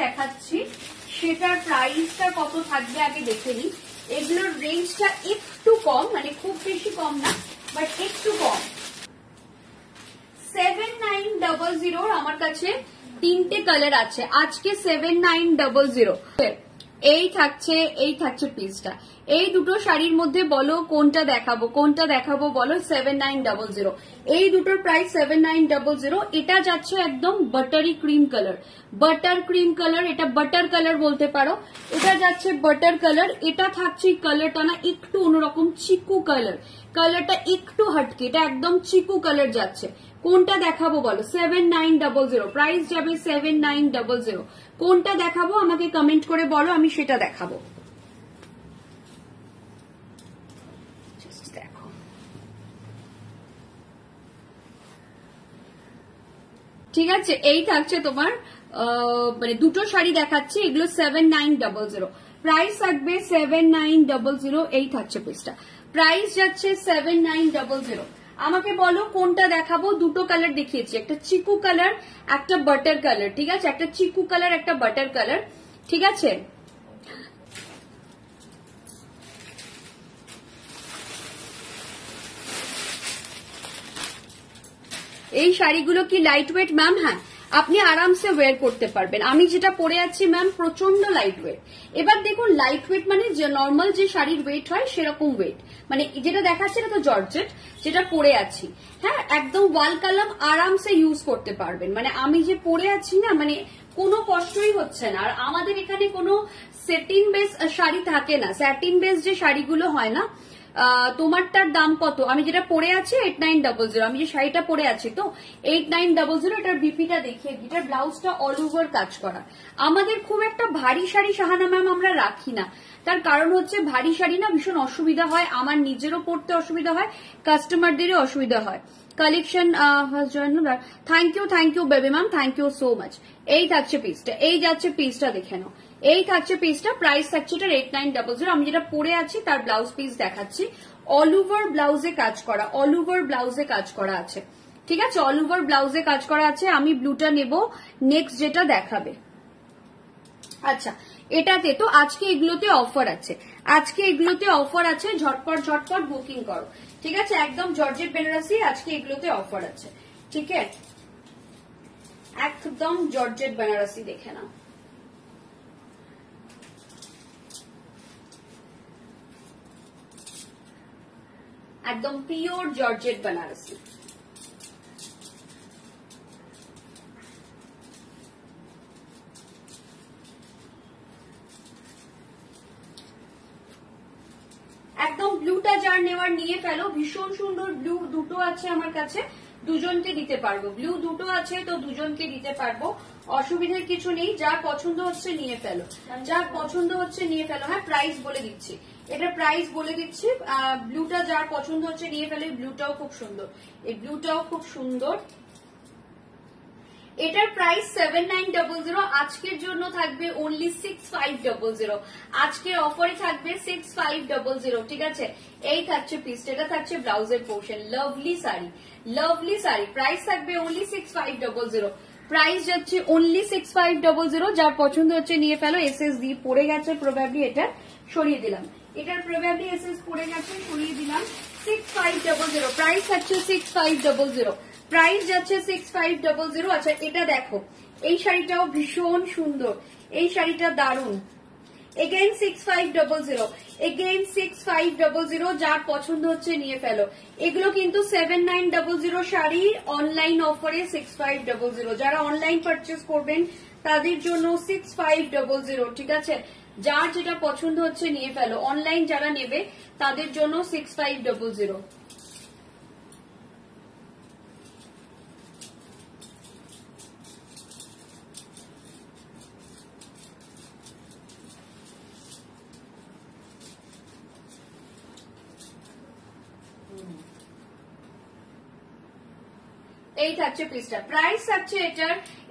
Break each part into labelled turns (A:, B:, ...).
A: দেখাচ্ছি সেটার প্রাইসটা কত থাকবে আগে দেখে নিই। এগুলোর রেঞ্জটা একটু কম, মানে খুব বেশি কম না, বাট একটু কম। 7900 আমার কাছে তিনটে কালার আছে আজকে। 7900 এই থাকছে পিসটা। এই দুটো শাড়ির মধ্যে বলো কোনটা দেখাবো বলো। 7900 এই দুটোর প্রাইস 7900। এটা যাচ্ছে একদম বাটারি ক্রিম কালার, এটা বাটার কালার বলতে পারো। এটা যাচ্ছে বাটার কালার। এটা থাকছে কালারটা না একটু অন্যরকম, চিকু কালার, কালারটা একটু হাটকে, এটা একদম চিকু কালার যাচ্ছে। কোনটা দেখাবো বলো? 7900 প্রাইস যাবে 7900। কোনটা দেখাবো আমাকে কমেন্ট করে বলো, আমি সেটা দেখাবো। দেখো ঠিক আছে, এই থাকছে তোমার মানে দুটো শাড়ি দেখাচ্ছি, এগুলো 7900 প্রাইস থাকবে 7900। এই থাকছে পিসটা, প্রাইস যাচ্ছে 7900। আমাকে বলো কোনটা দেখাবো। দুটো কালার দেখিয়েছি, একটা চিকু কালার একটা বাটার কালার, ঠিক আছে, একটা চিকু কালার একটা বাটার কালার, ঠিক আছে। এই শাড়িগুলো কি লাইট ওয়েট ম্যাম? হ্যাঁ, আপনি আরামসে ওয়্যার করতে পারবেন। আমি যেটা পরে আছি ম্যাম প্রচন্ড লাইট ওয়েট। এবার দেখুন লাইট ওয়েট মানে যে নর্মাল যে শাড়ির ওয়েট হয় সেরকম ওয়েট, মানে যেটা দেখাচ্ছে এটা তো জর্জেট, যেটা পরে আছি, হ্যাঁ একদম ওয়াল কালাম আরামসে ইউজ করতে পারবেন। মানে আমি যে পরে আছি না, মানে কোনো কষ্টই হচ্ছে না। আর আমাদের এখানে কোনো সেটিন বেস শাড়ি থাকে না, স্যাটিন বেস যে শাড়িগুলো হয় না। তোমারটার দাম কত? আমি যেটা পরে আছি 8900, আমি যে শাড়িটা পরে আছি তো 8900। এটার বিপিটা দেখিয়ে, এটার ব্লাউজটা অল ওভার কাজ করা। আমাদের খুব একটা ভারী শাড়ি শাহানা ম্যাম আমরা রাখি না, তার কারণ হচ্ছে ভারী শাড়ি না ভীষণ অসুবিধা হয়, আমার নিজেরও পড়তে অসুবিধা হয়, কাস্টমারদেরও অসুবিধা হয়। Collection thank you baby ma'am, thank you so much. এই থাকছে পিসটা, এই যাচ্ছে পিসটা দেখে নাও। এই থাকছে পিসটা, প্রাইস থাকছে এটার 8900। আমি যেটা পরে আছি তার ব্লাউজ পিস দেখাচ্ছি, অল ওভার ব্লাউজে কাজ করা, অল ওভার ব্লাউজে কাজ করা আছে, ঠিক আছে, অল ওভার ব্লাউজে কাজ করা আছে। আমি ব্লুটা নেব, নেক্সট যেটা দেখাবে। আচ্ছা এটাতে তো আজকে এগুলোতে অফার আছে, ঝটপট বুকিং করো, ঠিক আছে। একদম জর্জেট বেনারসি আজকে এগুলোতে অফার আছে, ঠিক আছে, একদম জর্জেট বেনারসি দেখে নাও। একদম পিওর জর্জেট বেনারসি। একদম ব্লুটা যার নেওয়ার নিয়ে ফেলো, ভীষণ সুন্দর ব্লু দুটো আছে আমার কাছে, দুজনকে দিতে পারবো। ব্লু দুটো আছে তো দুজনকে দিতে পারবো, অসুবিধার কিছু নেই। যার পছন্দ হচ্ছে নিয়ে ফেলো, যার পছন্দ হচ্ছে নিয়ে ফেলো। হ্যাঁ প্রাইস বলে দিচ্ছি, এটা প্রাইস বলে দিচ্ছি। ব্লুটা যার পছন্দ হচ্ছে নিয়ে ফেলো। ব্লুটাও খুব সুন্দর, এই ব্লুটাও খুব সুন্দর। এটার প্রাইস 7900, আজকের জন্য থাকবে অনলি 6500। আজকের অফারে থাকবে 6500, ঠিক আছে। এই থাকছে পিস, এটা থাকছে ব্লাউজের portion. Lovely sari, lovely sari, price থাকবে অনলি 6500। প্রাইস যাচ্ছে অনলি 6500। যার পছন্দ হচ্ছে নিয়ে ফেলো। এসএস দিয়ে পড়ে গেছে প্রবাবলি, এটা সরিয়ে দিলাম, এটার প্রবাবলি এসএস পড়ে গেছে, সরিয়ে দিলাম। 6500 প্রাইস থাকছে 6500, প্রাইস যাচ্ছে 6500। আচ্ছা এটা দেখো, এই শাড়িটাও ভীষণ সুন্দর, এই শাড়িটা দারুন। Again 6500, again 6500। যার পছন্দ হচ্ছে নিয়ে ফেলো। এগুলো কিন্তু 7900 শাড়ি, অনলাইন অফারে 6500। যারা অনলাইন পারচেস করবেন তাদের জন্য 6500, ঠিক আছে। যার যেটা পছন্দ হচ্ছে নিয়ে ফেলো। অনলাইন যারা নেবে তাদের জন্য 6500। এই থাকছে পিসটা, প্রাইস থাকছে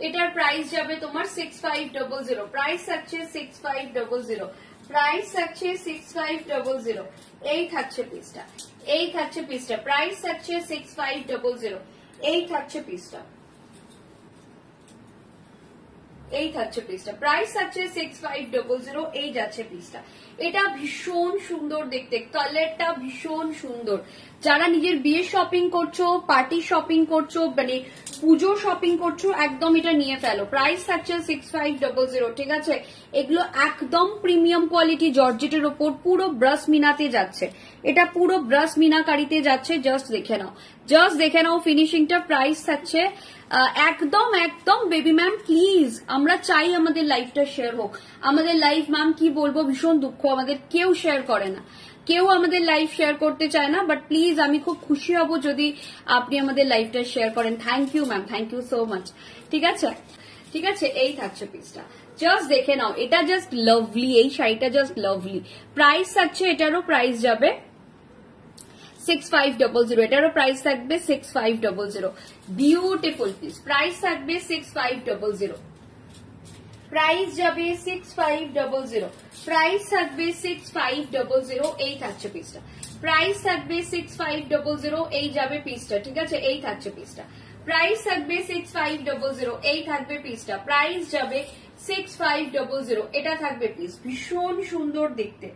A: এটার প্রাইস যাবে তোমার 6500। প্রাইস থাকছে 6500, প্রাইস থাকছে 6500। এই থাকছে পিসটা, এই থাকছে পিসটা, প্রাইস থাকছে 6500। এই থাকছে পিসটা। এই থাকছে পিসটা, প্রাইস থাকছে 6500, এই যাচ্ছে পিসটা। এটা ভীষণ সুন্দর দেখতে, কালারটা ভীষণ সুন্দর। যারা নিজের বিয়ে শপিং করছো, পার্টি শপিং করছো, মানে পুজো শপিং করছো, একদম এটা নিয়ে ফেলো। প্রাইস থাকছে 6500, ঠিক আছে। এগুলো একদম প্রিমিয়াম কোয়ালিটি জর্জেটের ওপর, পুরো ব্রাশ মিনাতে যাচ্ছে, এটা পুরো ব্রাশ মিনাকারিতে যাচ্ছে। জাস্ট দেখে নাও, জাস্ট দেখে নাও ফিনিশিংটা। প্রাইস থাকছে একদম একদম বেবি ম্যাম প্লিজ, আমরা চাই আমাদের লাইফটা শেয়ার হোক। আমাদের লাইফ ম্যাম কি বলবো, ভীষণ দুঃখ, আমাদের কেউ শেয়ার করে না, কেউ আমাদের লাইফ শেয়ার করতে চায় না, বাট প্লিজ আমি খুব খুশি হব যদি আপনি আমাদের লাইফটা শেয়ার করেন। Thank you ma'am, thank you so much. ঠিক আছে, ঠিক আছে, এই থাকছে পিসটা, জাস্ট দেখে নাও, এটা জাস্ট লাভলি, এই শাড়িটা জাস্ট লাভলি। প্রাইস থাকছে, এটারও প্রাইস যাবে 6500, এটারও প্রাইস থাকবে 6500। বিউটিফুল পিস, প্রাইস থাকবে 6500, প্রাইস যাবে 6500, প্রাইস থাকবে 6500, এই থাকছে পিসটা। প্রাইস থাকবে 6500, এই যাবে পিসটা, ঠিক আছে, এই থাকছে পিসটা। প্রাইস থাকবে 6500, এই থাকবে পিসটা। প্রাইস যাবে 6500, এটা থাকবে পিস। ভীষণ সুন্দর দেখতে,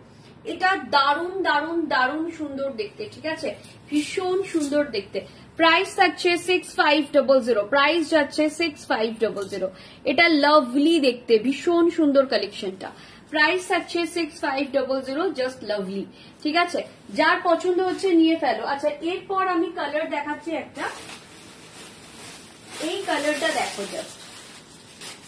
A: এটা দারুণ দারুণ দারুণ সুন্দর দেখতে, ঠিক আছে, ভীষণ সুন্দর দেখতে। প্রাইস থাকছে 6500, প্রাইস যাচ্ছে 6500, এটা লাভলি দেখতে, ভীষণ সুন্দর কালেকশনটা। প্রাইস থাকছে 6500, জাস্ট লাভলি, ঠিক আছে। যার পছন্দ হচ্ছে নিয়ে ফেলো। আচ্ছা, এরপর আমি কালার দেখাচ্ছি একটা, এই কালারটা দেখো, জাস্ট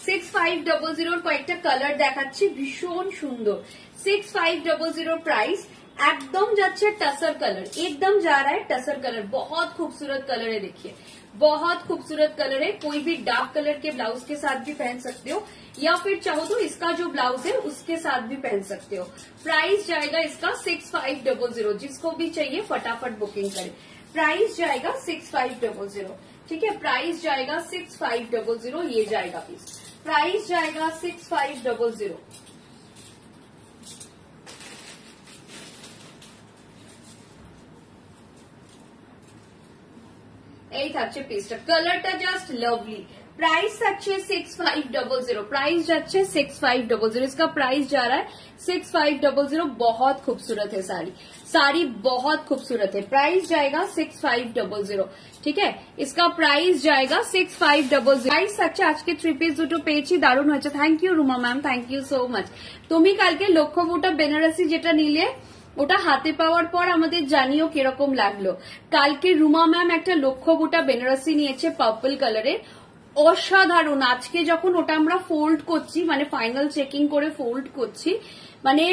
A: 6500 কয়েকটা কালার দেখাচ্ছি, ভীষণ সুন্দর। 6500 प्राइस, एकदम जाच्छे टसर कलर, एकदम जा रहा है टसर कलर, बहुत खूबसूरत कलर है, देखिए बहुत खूबसूरत कलर है। कोई भी डार्क कलर के ब्लाउज के साथ भी पहन सकते हो, या फिर चाहो तो इसका जो ब्लाउज है उसके साथ भी पहन सकते हो। प्राइस जाएगा इसका 6500, जिसको भी चाहिए फटाफट बुकिंग करें। प्राइस जाएगा 6500, ठीक है, प्राइस जाएगा 6500, ये जाएगा पीस। प्राइस जाएगा 6500। এই থাকছে পিসটা, কালারটা জাস্ট লাভলি। प्राइस अच्छे 6500, प्राइस যাচ্ছে 6500, इसका प्राइस जा रहा है 6500। बहुत खूबसूरत है साड़ी, साड़ी बहुत खूबसूरत है। प्राइस जाएगा 6500, ठीक है, इसका प्राइस जाएगा 6500। प्राइस अच्छा, আজকে 3 পিস দুটো পেয়েছি, দারুণ হয়েছে। Thank you Ruma ma'am, thank you so much. তুমি কালকে লক্ষ্য বুটা বেনারসি যেটা নিলে, ওটা হাতে পাওয়ার পর আমাদের জানিও কিরকম লাগলো। কালকে রুমা ম্যাম একটা লক্ষ্য বুটা বেনারসি নিয়েছে পার্পল কালারের, অসাধারণ। আজকে যখন ওটা আমরা ফোল্ড করছি, মানে ফাইনাল চেকিং করে ফোল্ড করছি, মানে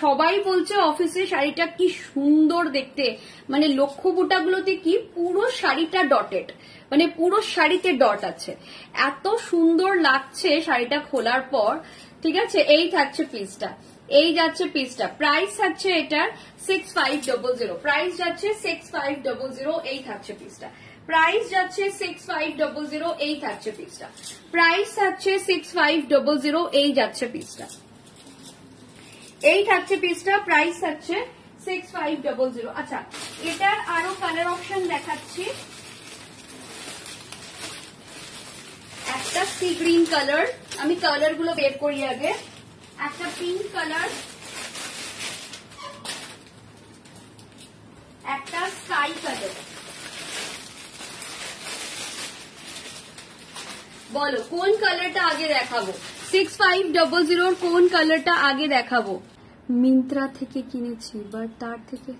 A: সবাই বলছে অফিসে শাড়িটা কি সুন্দর দেখতে, মানে লক্ষ্য বুটাগুলোতে কি পুরো শাড়িটা ডটেড, মানে পুরো শাড়িতে ডট আছে, এত সুন্দর লাগছে শাড়িটা খোলার পর, ঠিক আছে। এই থাকছে পিসটা, এই যাচ্ছে পিসটা। প্রাইস থাকছে এটার 6500, প্রাইস যাচ্ছে 6500, এই থাকছে পিসটা। প্রাইস যাচ্ছে 6500, এই থাকছে পিসটা। প্রাইস থাকছে 6500, এই যাচ্ছে পিসটা, এই থাকছে পিসটা। প্রাইস থাকছে 6500। আচ্ছা, এটার আরো কালার অপশন দেখাচ্ছি। একটা সি গ্রিন কালার, আমি কালার গুলো বের করি আগে। একটা পিঙ্ক কালার, একটা স্কাই কালার। বলো কোন কালারটা আগে দেখাবো? 6500 কোন কালারটা আগে দেখাবো? মিন্ত্রা থেকে কিনেছি, বাট তার থেকে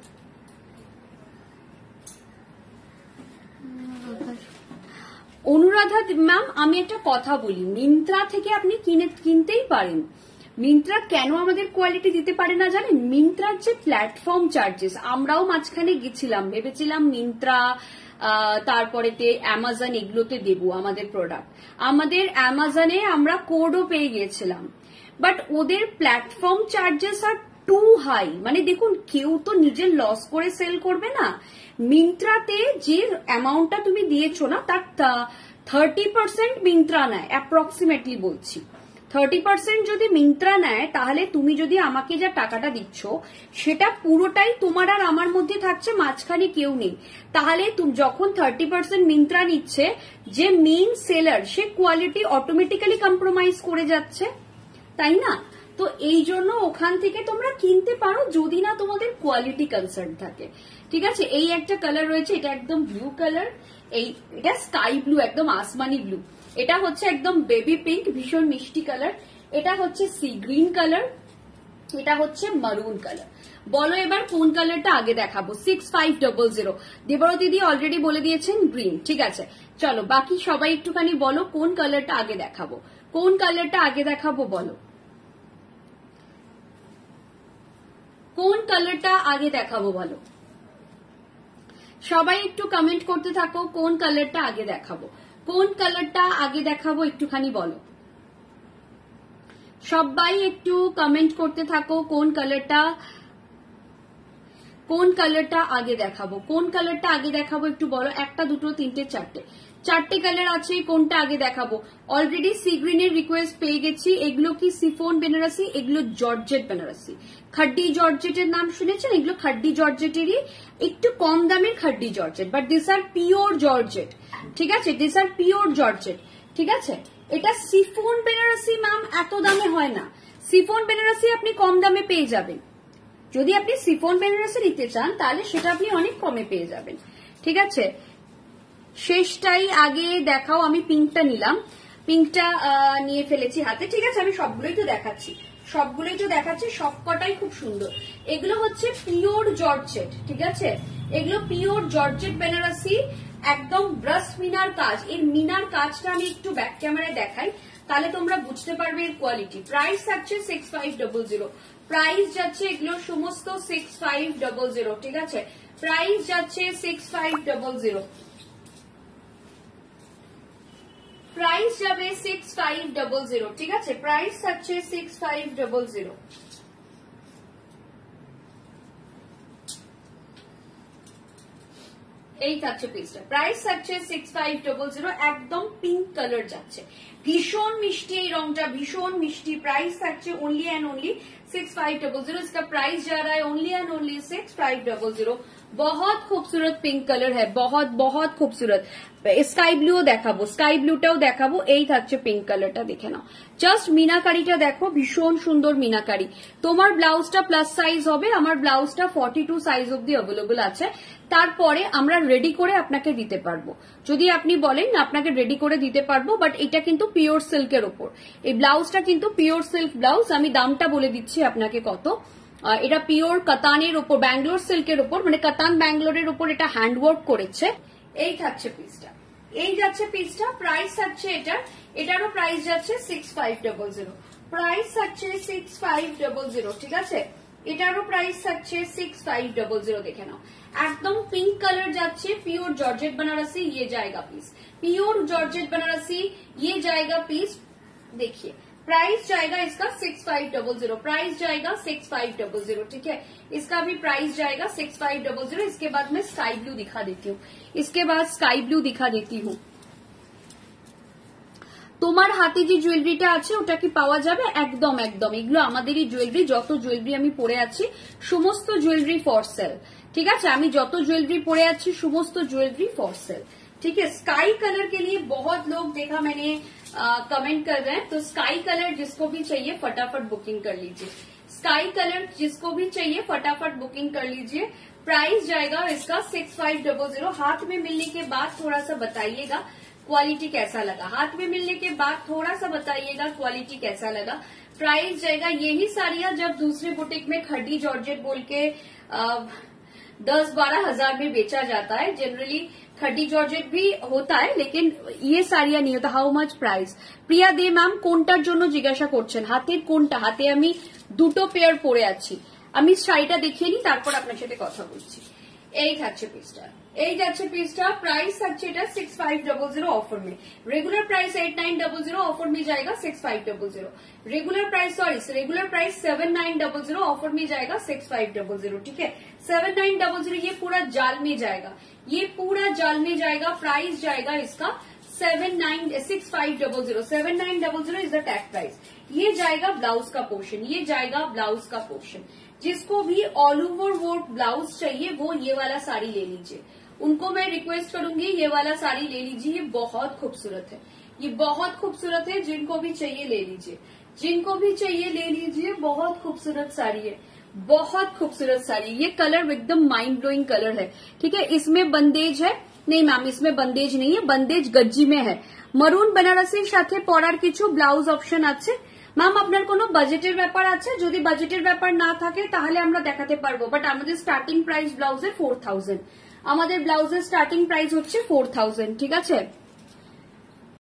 A: অনুরাধা ম্যাম, আমি একটা কথা বলি, মিন্ত্রা থেকে আপনি কিনতেই পারেন। মিন্ত্রা কেন আমাদের কোয়ালিটি দিতে পারে না জানেন? মিন্ত্রার যে প্ল্যাটফর্ম চার্জেস, আমরাও মাঝখানে গেছিলাম, ভেবেছিলাম মিন্ত্রা তারপরেতে অ্যামাজন এগুলোতে দেব আমাদের প্রোডাক্ট। আমাদের অ্যামাজনে আমরা কোডও পেয়ে গিয়েছিলাম, বাট ওদের প্ল্যাটফর্ম চার্জেস আর টু হাই। মানে দেখুন, কেউ তো নিজের লস করে সেল করবে না। মিন্ত্রাতে যে অ্যামাউন্টটা তুমি দিয়েছো না, তার 30% মিন্ত্রা নেয়, অ্যাপ্রক্সিমেটলি বলছি 30% যদি মিন্ত্রা নেয় তাহলে তুমি যদি আমাকে যা টাকাটা দিচ্ছ সেটা পুরোটাই তোমার আর আমার মধ্যে থাকছে, মাঝখানে কেউ নেই। তাহলে যখন 30% মিন্ত্রা নিচ্ছে, যে মেইন সেলার সে কোয়ালিটি অটোমেটিক্যালি কম্প্রোমাইজ করে যাচ্ছে, তাই না? তো এই জন্য ওখান থেকে তোমরা কিনতে পারো যদি না তোমাদের কোয়ালিটি কনসার্ন থাকে। ঠিক আছে, এই একটা কালার রয়েছে, এটা একদম ব্লু কালার, এটা স্কাই ব্লু, একদম আসমানি ব্লু। এটা হচ্ছে একদম বেবি পিঙ্ক, ভীষণ মিষ্টি কালার। এটা হচ্ছে সি গ্রিন কালার, এটা হচ্ছে মারুন কালার। বলো এবার কোন কালারটা আগে দেখাবো? 6500। দেবরত দিদি অলরেডি বলে দিয়েছেন গ্রিন। ঠিক আছে, চলো বাকি সবাই একটুখানি বলো কোন কালারটা আগে দেখাবো, কোন কালারটা আগে দেখাবো বলো, কোন কালারটা আগে দেখাবো বলো। সবাই একটু কমেন্ট করতে থাকো কোন কালারটা আগে দেখাবো, কোন কালারটা আগে দেখাবো একটুখানি বলো। সবাই একটু কমেন্ট করতে থাকো কোন কালারটা আগে দেখাবো, কোন কালারটা আগে দেখাবো একটু বলো। একটা, দুটো, তিনটে, চারটে কালার আছে, কোনটা আগে দেখাবো? অলরেডি সি গ্রিনের রিকোয়েস্ট পেয়ে গেছি। এগুলো কি সিফোন বেনারসি, এগুলো জর্জেট বেনারসি। খাড্ডি জর্জেটের নাম শুনেছেন? এগুলো খাড্ডি জর্জেটেরই, একটু কম দামের khaddi georgette, but this are pure georgette. ঠিক আছে, দিস আর পিওর জর্জেট। ঠিক আছে, এটা সিফোন বেনারসি ম্যাম এত দামে হয় না। সিফোন বেনারসি আপনি কম দামে পেয়ে যাবেন। যদি আপনি সিফোন বেনারসি নিতে চান তাহলে সেটা আপনি অনেক কমে পেয়ে যাবেন। ঠিক আছে, শেষটাই আগে দেখাও। আমি পিঙ্কটা নিলাম, পিঙ্কটা নিয়ে ফেলেছি হাতে। ঠিক আছে, আমি সবগুলোই তো দেখাচ্ছি, সবকটাই খুব সুন্দর। এগুলো হচ্ছে পিওর জর্জেট। ঠিক আছে, এগুলো পিওর জর্জেট বেনারসি, একদম ব্রাশ মিনার কাজ। এর মিনার কাজটা আমি একটু ব্যাক ক্যামেরায় দেখাই, তাহলে তোমরা বুঝতে পারবে এর কোয়ালিটি। প্রাইস থাকছে 6500, প্রাইস যাচ্ছে এগুলো সমস্ত 6500। ঠিক আছে, প্রাইস যাচ্ছে 6500, প্রাইস যাবে 6500। ঠিক আছে, প্রাইস থাকছে 6500। এই থাকছে পিসটা, প্রাইস থাকছে 6500। একদম পিঙ্ক কালার যাচ্ছে, ভীষণ মিষ্টি এই রংটা, ভীষণ মিষ্টি। প্রাইস থাকছে ओनली एंड ओनली 6500। इसका प्राइस जा रहा है ओनली एंड ओनली 6500। बहुत खूबसूरत पिंक कलर है, बहुत बहुत खूबसूरत। স্কাই ব্লুও দেখাবো, স্কাই ব্লুটাও দেখাবো। এই থাকছে পিঙ্ক কালারটা, দেখে নাও। জাস্ট মিনাকারিটা দেখো, ভীষণ সুন্দর মিনাকারি। তোমার ব্লাউজটা প্লাস সাইজ হবে, আমার ব্লাউজটা 42 সাইজ অব্দি অ্যাভেলেবল আছে। তারপরে আমরা রেডি করে আপনাকে দিতে পারবো, যদি আপনি বলেন আপনাকে রেডি করে দিতে পারবো। বাট এটা কিন্তু পিওর সিল্কের ওপর, এই ব্লাউজটা কিন্তু পিওর সিল্ক ব্লাউজ। আমি দামটা বলে দিচ্ছি আপনাকে কত। এটা পিওর কাতানের ওপর, ব্যাঙ্গালোর সিল্কের ওপর, মানে কাতান ব্যাঙ্গালোরের ওপর এটা হ্যান্ডওয়ার্ক করেছে। এই থাকছে পিসটা, এই যাচ্ছে পিসটা। প্রাইস থাকছে এটারও প্রাইস যাচ্ছে 6500, প্রাইস থাকছে 6500। ঠিক আছে, এটারও প্রাইস থাকছে 6500। দেখে নাও, একদম পিঙ্ক কালার যাচ্ছে, পিওর জর্জেट बनारसी। ये जाएगा पीस, प्योर जॉर्जेट बनारसी, ये जाएगा पीस। देखिए प्राइस जाएगा इसका 6500, प्राइस जाएगा 6500। ठीक है, इसका भी प्राइस जाएगा 6500। इसके बाद मैं स्काई ब्लू दिखा देती हूँ, इसके बाद स्काई ब्लू दिखा देती हूँ। তোমার হাতে যে জুয়েলারিটা আছে ওটা কি পাওয়া যাবে? একদম একদম, এগুলো আমাদেরই জুয়েলারি। যত জুয়েলারি আমি পরে আছি সমস্ত জুয়েলারি फॉर सेल। ठीक है, আমি যত জুয়েলারি পরে আছি সমস্ত জুয়েলারি फॉर सेल। ठीक है, स्काई कलर के लिए बहुत लोग देखा मैंने कमेंट कर रहे हैं, तो स्काई कलर जिसको भी चाहिए फटाफट बुकिंग कर लीजिए। स्काई कलर जिसको भी चाहिए फटाफट बुकिंग कर लीजिए। प्राइस जाएगा इसका 6500। हाथ में मिलने के बाद थोड़ा सा बताइएगा क्वालिटी कैसा लगा, हाथ में मिलने के बाद थोड़ा सा बताइएगा क्वालिटी कैसा लगा। प्राइस जाएगा, यही साड़ियां जब दूसरे बुटीक में खड्डी जॉर्जेट बोल के 10-12 हजार में बेचा जाता है। जनरली खड्डी जॉर्जेट भी होता है, लेकिन ये साड़ियां नहीं होता। How much price? Priya Dey ma'am কোনটার জন্য জিজ্ঞাসা করছেন? হাতের কোনটা? হাতে আমি দুটো পেয়ার পরে আছি। আমি শাড়িটা দেখিয়ে নিই, তারপর আপনার সাথে কথা বলছি। এই থাকছে পিসটা, এই যাচ্ছে পিসটা। प्राइस থাকছে এটা 6500 ऑफर में। रेगुलर प्राइस 8900, ऑफर में जाएगा 6500। Regular price, sorry, regular price 7900, offer में जाएगा 6500। ठीक है, 7900 ये पूरा जाल में जाएगा, ये पूरा जाल में जाएगा। प्राइस जाएगा इसका 6500, 7900 इज द टैग प्राइस। ये जाएगा ब्लाउज का पोर्शन, ये जाएगा ब्लाउज का पोर्शन। जिसको भी ऑल ओवर वर्क ब्लाउज चाहिए वो ये वाला साड़ी ले लीजिए। उनको मैं रिक्वेस्ट करूंगी ये वाला साड़ी ले लीजिए, ये बहुत खूबसूरत है, ये बहुत खूबसूरत है। जिनको भी चाहिए ले लीजिए, जिनको भी चाहिए ले लीजिए। बहुत खूबसूरत साड़ी है, बहुत खूबसूरत साड़ी। ये कलर एकदम माइंड ब्लोइंग कलर है, ठीक है। इसमें बंदेज है, नहीं मैम इसमें बंदेज नहीं है, बंदेज गज्जी में है। मरून বেনারসির সাথে পরার কিছু ব্লাউজ অপশন আছে। ম্যাম আপনার কোনো বাজেটের ব্যাপার আছে? যদি বাজেটের ব্যাপার না থাকে তাহলে আমরা দেখাতে পারবো, বাট আমাদের স্টার্টিং প্রাইস ব্লাউজের 4000, আমাদের ব্লাউজের স্টার্টিং প্রাইস হচ্ছে 4000, ঠিক আছে।